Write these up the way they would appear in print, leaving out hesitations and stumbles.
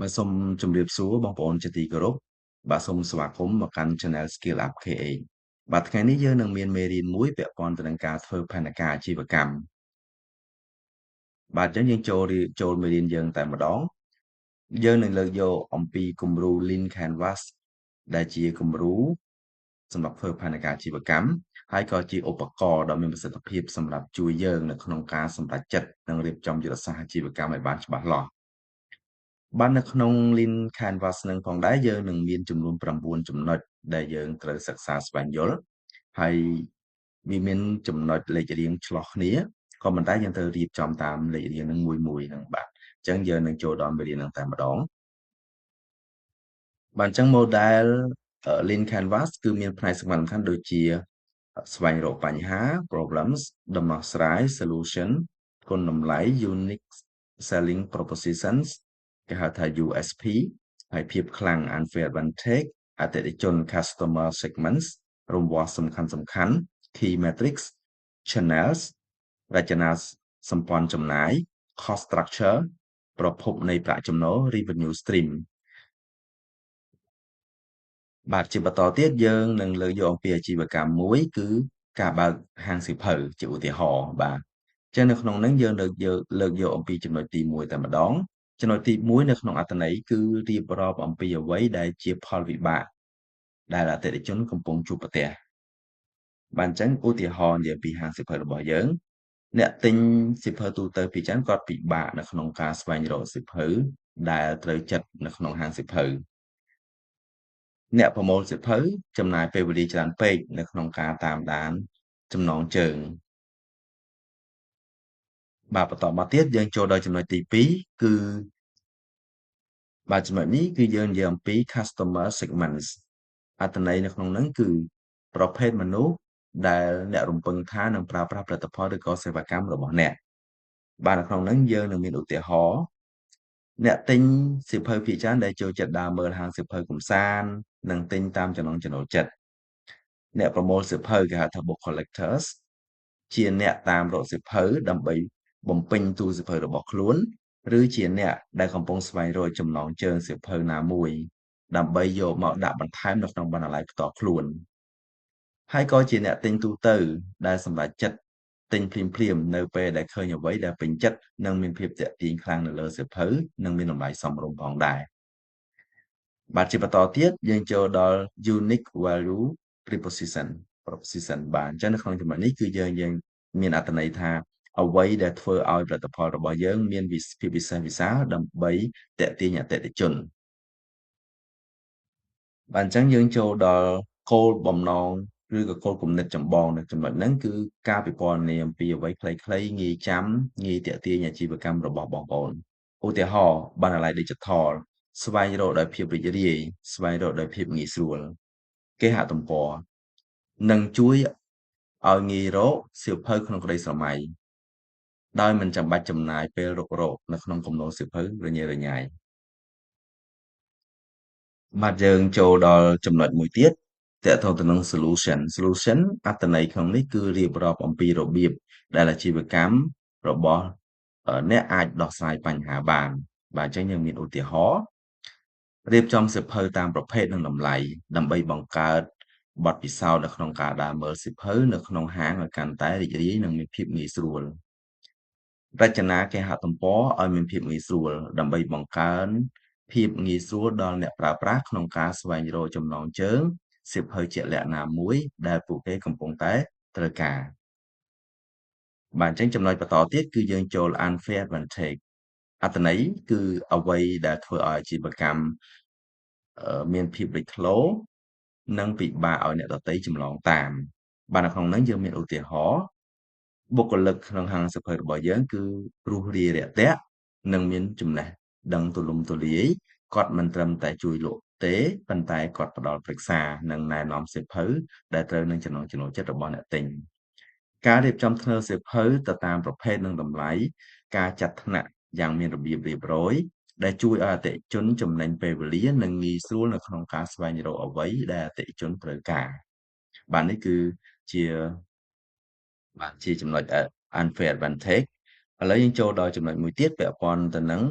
បាទសូមជម្រាបសួរបងប្អូនជាទីគោរពបាទសូមស្វាគមន៍មកកាន់ Channel Skill Up KA បាទថ្ងៃនេះយើងនឹងមានមេរៀនមួយពាក់ព័ន្ធទៅនឹងការធ្វើផែនការអាជីវកម្មបាទអញ្ចឹងយើងចូលមេរៀនយើងតែម្ដងយើងនឹងលើកយកអំពីគំរូ Lean Canvas ដែលជាគំរូសម្រាប់ធ្វើផែនការអាជីវកម្មហើយក៏ជាឧបករណ៍ដ៏មានប្រសិទ្ធភាពសម្រាប់ជួយយើងនៅក្នុងការសម្រេចចិត្តនិងរៀបចំយុទ្ធសាស្ត្រអាជីវកម្មឲ្យបានច្បាស់លាស់បាទនៅក្នុង Lean Canvas នឹងផងដែរយើងនឹងមានចំនួន9ចំណុចដែលយើងត្រូវសិក្សាស្វែងយល់ហើយវាមានចំណុចលេខរៀងឆ្លោះគ្នាក៏ប៉ុន្តែយើងត្រូវរៀបចំតាមលេខរៀងនឹងមួយហ្នឹងបាទអញ្ចឹងយើងនឹងចូលដល់មេរៀនហ្នឹងតែម្ដងបាទអញ្ចឹង model Lean Canvas គឺមានផ្នែកសំខាន់ៗដូចជាស្វែងរកបញ្ហា problems ដំណោះស្រាយ solution គុណតម្លៃ unique selling propositions គេហៅថា USP ហើយភាពខ្លាំង unfair advantage អតិថិជន customer segments រង្វាស់សំខាន់ៗ key metrics channels រចនាសម្ព័ន្ធចំណាយ cost structure ប្រភពនៃប្រាក់ចំណូល revenue stream បាទជាបន្តទៀតយើងនឹងលើកយកអំពីអាជីវកម្មមួយគឺការបើកហាងសៀវភៅជាឧទាហរណ៍បាទអញ្ចឹងនៅក្នុងហ្នឹងយើងលើកយកអំពីចំណុចទី1តែម្ដងចំណុចទី1នៅក្នុងអត្ថន័យគឺរៀបរាប់អំពីអ្វីដែលជាផលវិបាកដែលអតិថិជនកំពុងជួបប្រទះបាទអញ្ចឹងឧទាហរណ៍និយាយពីហាងសៀវភៅរបស់យើងអ្នកទិញសៀវភៅទូទៅពីច្រើនគាត់ពិបាកនៅក្នុងការស្វែងរកសៀវភៅដែលត្រូវចិត្តនៅក្នុងហាងសៀវភៅអ្នកប្រមូលសៀវភៅចំណាយពេលវេលាច្រើនពេកនៅក្នុងការតាមដានចំណងជើងបាទបន្តមកទៀតយើងចូលដល់ចំណុចទី2គឺបាទចំណុចនេះគឺយើងនិយាយអំពី customer segments អត្ថន័យនៅក្នុងហ្នឹងគឺប្រភេទមនុស្សដែលអ្នករំពឹងថានឹងប្រើប្រាស់ផលិតផលឬក៏សេវាកម្មរបស់អ្នកបាទនៅក្នុងហ្នឹងយើងនឹងមានឧទាហរណ៍អ្នកទិញសៀវភៅភាគច្រើនដែលចូលចិត្តដើរមើលហាងសៀវភៅកម្សាន្តនិងទិញតាមចំណង់ចំណូលចិត្តអ្នកប្រមូលសៀវភៅគេហៅថា book collectors ជាអ្នកតាមរកសៀវភៅដើម្បីបំពេញទូសៀវភៅរបស់ខ្លួនឬជាអ្នកដែលកំពុងស្វែងរកចំណងជើងសៀវភៅណាមួយដើម្បីយកមកដាក់បន្ថែមនៅក្នុងបណ្ណាល័យផ្ទាល់ខ្លួនហើយក៏ជាអ្នកទិញទូទៅដែលសម្រេចចិត្តទិញភ្លាមៗនៅពេលដែលឃើញអ្វីដែលពេញចិត្តនិងមានភាពទាក់ទាញខ្លាំងនៅលើសៀវភៅនិងមានតម្លៃសមរម្យផងដែរបាទជាបន្តទៀតយើងចូលដល់ unique value proposition បាទអញ្ចឹងនៅក្នុងចំណុចនេះគឺយើងមានអត្ថន័យថាអ្វីដែលធ្វើឲ្យផលិតផលរបស់យើងមានភាពពិសេសវិសាលដើម្បីទាក់ទាញអតិថិជនបាទអញ្ចឹងយើងចូលដល់គោលបំណងឬក៏គោលគំនិតចម្បងនៅចំណុចហ្នឹងគឺការពិពណ៌នាអំពីអ្វីខ្លីៗងាយចាំងាយទាក់ទាញអាជីវកម្មរបស់បងប្អូនឧទាហរណ៍បណ្ណាល័យ Digital ស្វែងរកដោយភាពរីករាយស្វែងរកដោយភាពងាយស្រួលគេហទំព័រនឹងជួយឲ្យងាយរកសៀវភៅក្នុងក្តីស្រមៃដោយមិនចាំបាច់ចំណាយពេលរុករកនៅក្នុងគំនរសៀវភៅរញ៉េរញ៉ៃបាទយើងចូលដល់ចំណុចមួយទៀតទាក់ទងទៅនឹង solution អត្ថន័យក្នុងនេះគឺរៀបរាប់អំពីរបៀបដែលអាជីវកម្មរបស់អ្នកអាចដោះស្រាយបញ្ហាបានបាទអញ្ចឹងយើងមានឧទាហរណ៍រៀបចំសៀវភៅតាមប្រភេទនិងតម្លៃដើម្បីបង្កើតបទពិសោធន៍នៅក្នុងការដើរមើលសៀវភៅនៅក្នុងហាងឲ្យកាន់តែរីករាយនិងមានភាពងាយស្រួលរចនាគេហទំព័រឲ្យមានភាពងាយស្រួលដើម្បីបង្កើនភាពងាយស្រួលដល់អ្នកប្រើប្រាស់ក្នុងការស្វែងរកចំណងជើងសៀវភៅជាក់លាក់ណាមួយដែលពួកគេកំពុងតែត្រូវការបាទអញ្ចឹងចំណុចបន្តទៀតគឺយើងចូល unfair advantage អត្ថន័យគឺអ្វីដែលធ្វើឲ្យអាជីវកម្មមានភាពលេចធ្លោនិងពិបាកឲ្យអ្នកដទៃចម្លងតាមបាទនៅក្នុងហ្នឹងយើងមានឧទាហរណ៍បុគ្គលិកក្នុងហាងសៀវភៅរបស់យើងគឺរួសរាយរាក់ទាក់និងមានចំណេះដឹងទូលំទូលាយគាត់មិនត្រឹមតែជួយលក់ទេប៉ុន្តែគាត់ផ្ដល់ប្រឹក្សានិងណែនាំសៀវភៅដែលត្រូវនឹងចំណង់ចំណូលចិត្តរបស់អ្នកទិញការរៀបចំធ្នើសៀវភៅទៅតាមប្រភេទនិងតម្លៃការចាត់ថ្នាក់យ៉ាងមានរបៀបរៀបរយដែលជួយឲ្យអតិថិជនចំណេញពេលវេលានិងងាយស្រួលនៅក្នុងការស្វែងរកអ្វីដែលអតិថិជនត្រូវការបាទនេះគឺជាចំណុច unfair advantage ឥឡូវយើងចូលដល់ចំណុចមួយទៀតពាក់ព័ន្ធទៅនឹង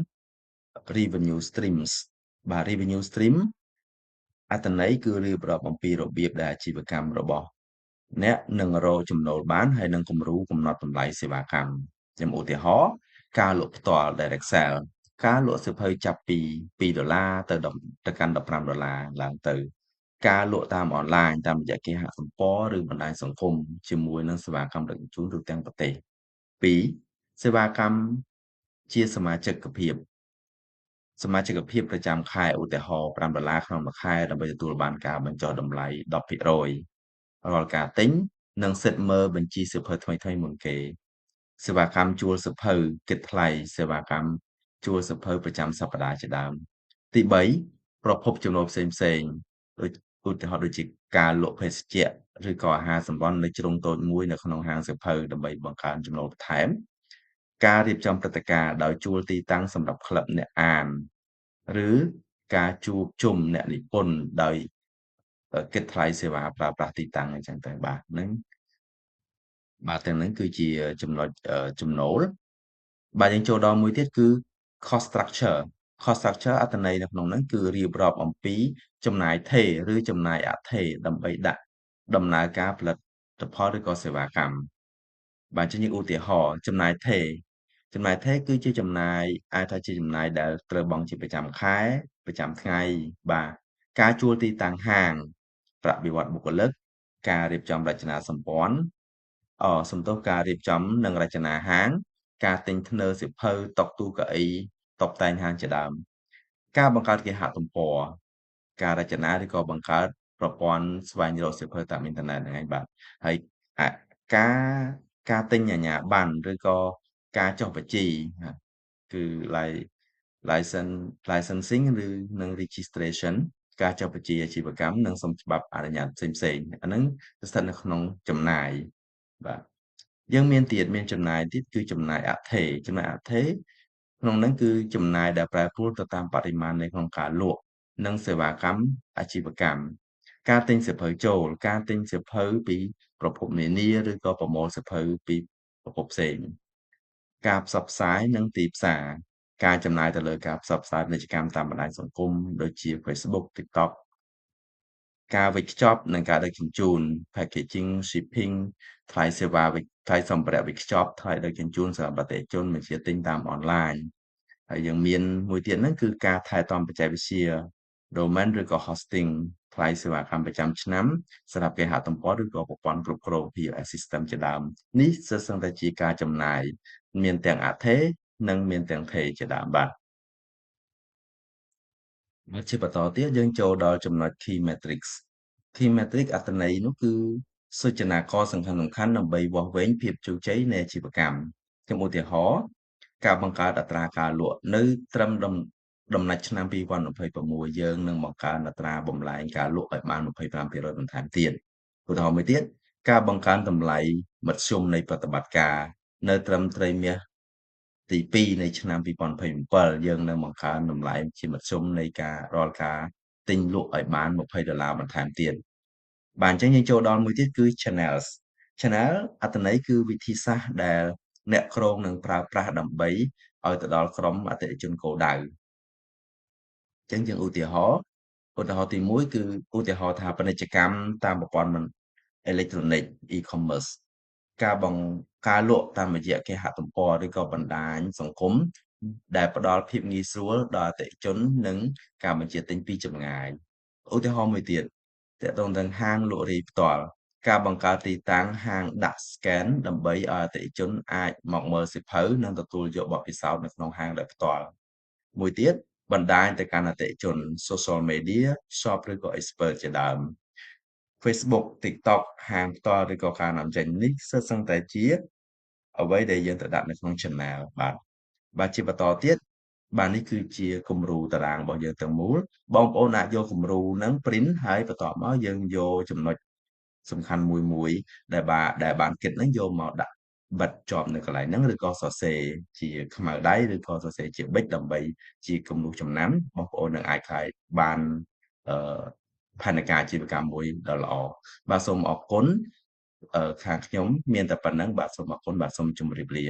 revenue streams បាទ revenue stream អត្ថន័យគឺរៀបរាប់អំពីរបៀបដែលអាជីវកម្មរបស់អ្នកនឹងរកចំណូលបានហើយនឹងគំរូកំណត់តម្លៃសេវាកម្មខ្ញុំឧទាហរណ៍ការលក់ផ្ទាល់ direct sale ការលក់សៀវភៅចាប់ពី$2ទៅកាន់$15ឡើងទៅការលក់តាមអនឡាញតាមរយៈគេហទំព័រឬបណ្ដាញសង្គមជាមួយនឹងសេវាកម្មដឹកជញ្ជូនទូទាំងប្រទេស2សេវាកម្មជាសមាជិកភាពប្រចាំខែឧទាហរណ៍$5ក្នុងមួយខែដើម្បីទទួលបានការបញ្ចុះតម្លៃ10%រាល់ការទិញនិងសិទ្ធិមើលបញ្ជីសៀវភៅថ្មីៗមុនគេសេវាកម្មជួលសៀវភៅគិតថ្លៃសេវាកម្មជួលសៀវភៅប្រចាំសប្តាហ៍ជាដើមទី3ប្រភពចំណូលផ្សេងៗដូចឧទាហរណ៍ដូចជាការលក់ភេសជ្ជៈឬក៏អាហារសម្រន់នៅជ្រុងតូចមួយនៅក្នុងហាងសៀវភៅដើម្បីបង្កើនចំណូលបន្ថែមការរៀបចំព្រឹត្តិការណ៍ដោយជួលទីតាំងសម្រាប់ក្លឹបអ្នកអានឬការជួបជុំអ្នកនិពន្ធដោយគិតថ្លៃសេវាប្រើប្រាស់ទីតាំងអញ្ចឹងទៅបាទហ្នឹងទាំងហ្នឹងគឺជាចំណុចចំណូលបាទយើងចូលដល់មួយទៀតគឺ cost structure អត្ថន័យនៅក្នុងហ្នឹងគឺរៀបរាប់អំពីចំណាយថេរឬចំណាយអថេរដើម្បីដាក់ដំណើរការផលិតផលឬក៏សេវាកម្មបាទជាឧទាហរណ៍ចំណាយថេរគឺជាចំណាយអាចថាជាចំណាយដែលត្រូវបង់ជាប្រចាំខែប្រចាំថ្ងៃបាទការជួលទីតាំងហាងប្រាក់បៀវត្សបុគ្គលិកការរៀបចំរចនាសម្ព័ន្ធការរៀបចំនិងរចនាហាងការទិញធ្នើរសៀវភៅតុទូកៅអីតុបតែងហាងជាដើមការបង្កើតគេហទំព័រការរចនាឬក៏បង្កើតប្រព័ន្ធស្វែងរកសៀវភៅតាមអ៊ីនធឺណិតហ្នឹងឯងបាទហើយការទិញអាជ្ញាប័ណ្ណឬក៏ការចុះបញ្ជីគឺ licensing ឬនិង registration ការចុះបញ្ជីអាជីវកម្មនិងសុំច្បាប់អនុញ្ញាតផ្សេងៗអាហ្នឹងស្ថិតនៅក្នុងចំណាយបាទយើងមានចំណាយទៀតគឺចំណាយអថេរក្នុងហ្នឹងគឺចំណាយដែលប្រែប្រួលទៅតាមបរិមាណនៅក្នុងការលក់និងសេវាកម្មអាជីវកម្មការទិញសៀវភៅចូលការទិញសៀវភៅពីប្រភពនានាឬក៏ប្រមូលសៀវភៅពីប្រភពផ្សេងការផ្សព្វផ្សាយនិងទីផ្សារការចំណាយទៅលើការផ្សព្វផ្សាយពាណិជ្ជកម្មតាមបណ្ដាញសង្គមដូចជា Facebook TikTok ការវេចខ្ចប់និងការដឹកជញ្ជូន packaging shipping ថ្លៃសេវាថ្លៃសម្ភារៈវេចខ្ចប់ថ្លៃដឹកជញ្ជូនសម្រាប់អតិថិជនមិនជាទិញតាមអនឡាញហើយយើងមានមួយទៀតហ្នឹងគឺការថែទាំបច្ចេកវិទ្យា domain ឬក៏ hosting ថ្លៃសេវាកម្មប្រចាំឆ្នាំសម្រាប់គេហទំព័រឬក៏ប្រព័ន្ធគ្រប់គ្រង POS system ជាដើមនេះសឹងតែជាការចំណាយមានទាំងអថេរនិងមានទាំងថេរជាដើមបាទជាបន្តទៀតយើងចូលដល់ចំណុច key metrics អត្ថន័យនោះគឺសូចនាករសំខាន់ៗដើម្បីវាស់វែងភាពជោគជ័យនៃអាជីវកម្មខ្ញុំឧទាហរណ៍ការបង្កើតអត្រាការលក់នៅត្រឹមដំណាច់ឆ្នាំ2026យើងនឹងបង្កើនអត្រាបំលែងការលក់ឲ្យបាន25%បន្ថែមទៀតឧទាហរណ៍មួយទៀតការបង្កើនតម្លៃមធ្យមនៃប្រតិបត្តិការនៅត្រឹមត្រីមាសទី2នៃឆ្នាំ2027យើងនឹងបង្កើនតម្លៃជាមធ្យមនៃការរាល់ការទិញលក់ឲ្យបាន$20បន្ថែមទៀតបាទអញ្ចឹងយើងចូលដល់មួយទៀតគឺ channel អត្ថន័យគឺវិធីសាស្ត្រដែលអ្នកគ្រោងនឹងប្រើប្រាស់ដើម្បីឲ្យទៅដល់ក្រុមអតិថិជនគោលដៅអញ្ចឹងយើងឧទាហរណ៍ទី1គឺឧទាហរណ៍ថាពាណិជ្ជកម្មតាមប្រព័ន្ធអេឡិចត្រូនិក e-commerce ការលក់តាមរយៈគេហទំព័រឬក៏បណ្ដាញសង្គមដែលផ្ដល់ភាពងាយស្រួលដល់អតិថិជននិងការបញ្ជាទិញពីចម្ងាយឧទាហរណ៍មួយទៀតទាក់ទងនឹងហាងលក់រាយផ្ទាល់ការបង្កើតទីតាំងហាងដាក់ scan ដើម្បីឲ្យអតិថិជនអាចមកមើលសៀវភៅនិងទទួលយកបទពិសោធន៍នៅក្នុងហាងដោយផ្ទាល់មួយទៀតបណ្ដាញទៅកាន់អតិថិជន social media shop ឬក៏ expert ជាដើម Facebook TikTok ហាងផ្ទាល់ឬក៏ការនាំចេញនេះសឹងតែជាអ្វីដែលយើងទៅដាក់នៅក្នុង channel បាទជាបន្តទៀតបាទនេះគឺជាគំរូតារាងរបស់យើងទាំងមូលបងប្អូនអាចយកគំរូហ្នឹង print ហើយបន្ទាប់មកយើងយកចំណុចសំខាន់មួយដែលបានគិតហ្នឹងយកមកដាក់បិទជាប់នៅកន្លែងហ្នឹងឬក៏សរសេរជាខ្មៅដៃឬក៏សរសេរជាប៊ិចដើម្បីជាគំនូសចំណាំបងប្អូននឹងអាចខ្លាយបានផែនការអាជីវកម្មមួយដ៏ល្អបាទសូមអរគុណខាងខ្ញុំមានតែប៉ុណ្្នឹងបាទសូមអរគុណបាទសូមជម្រាបលា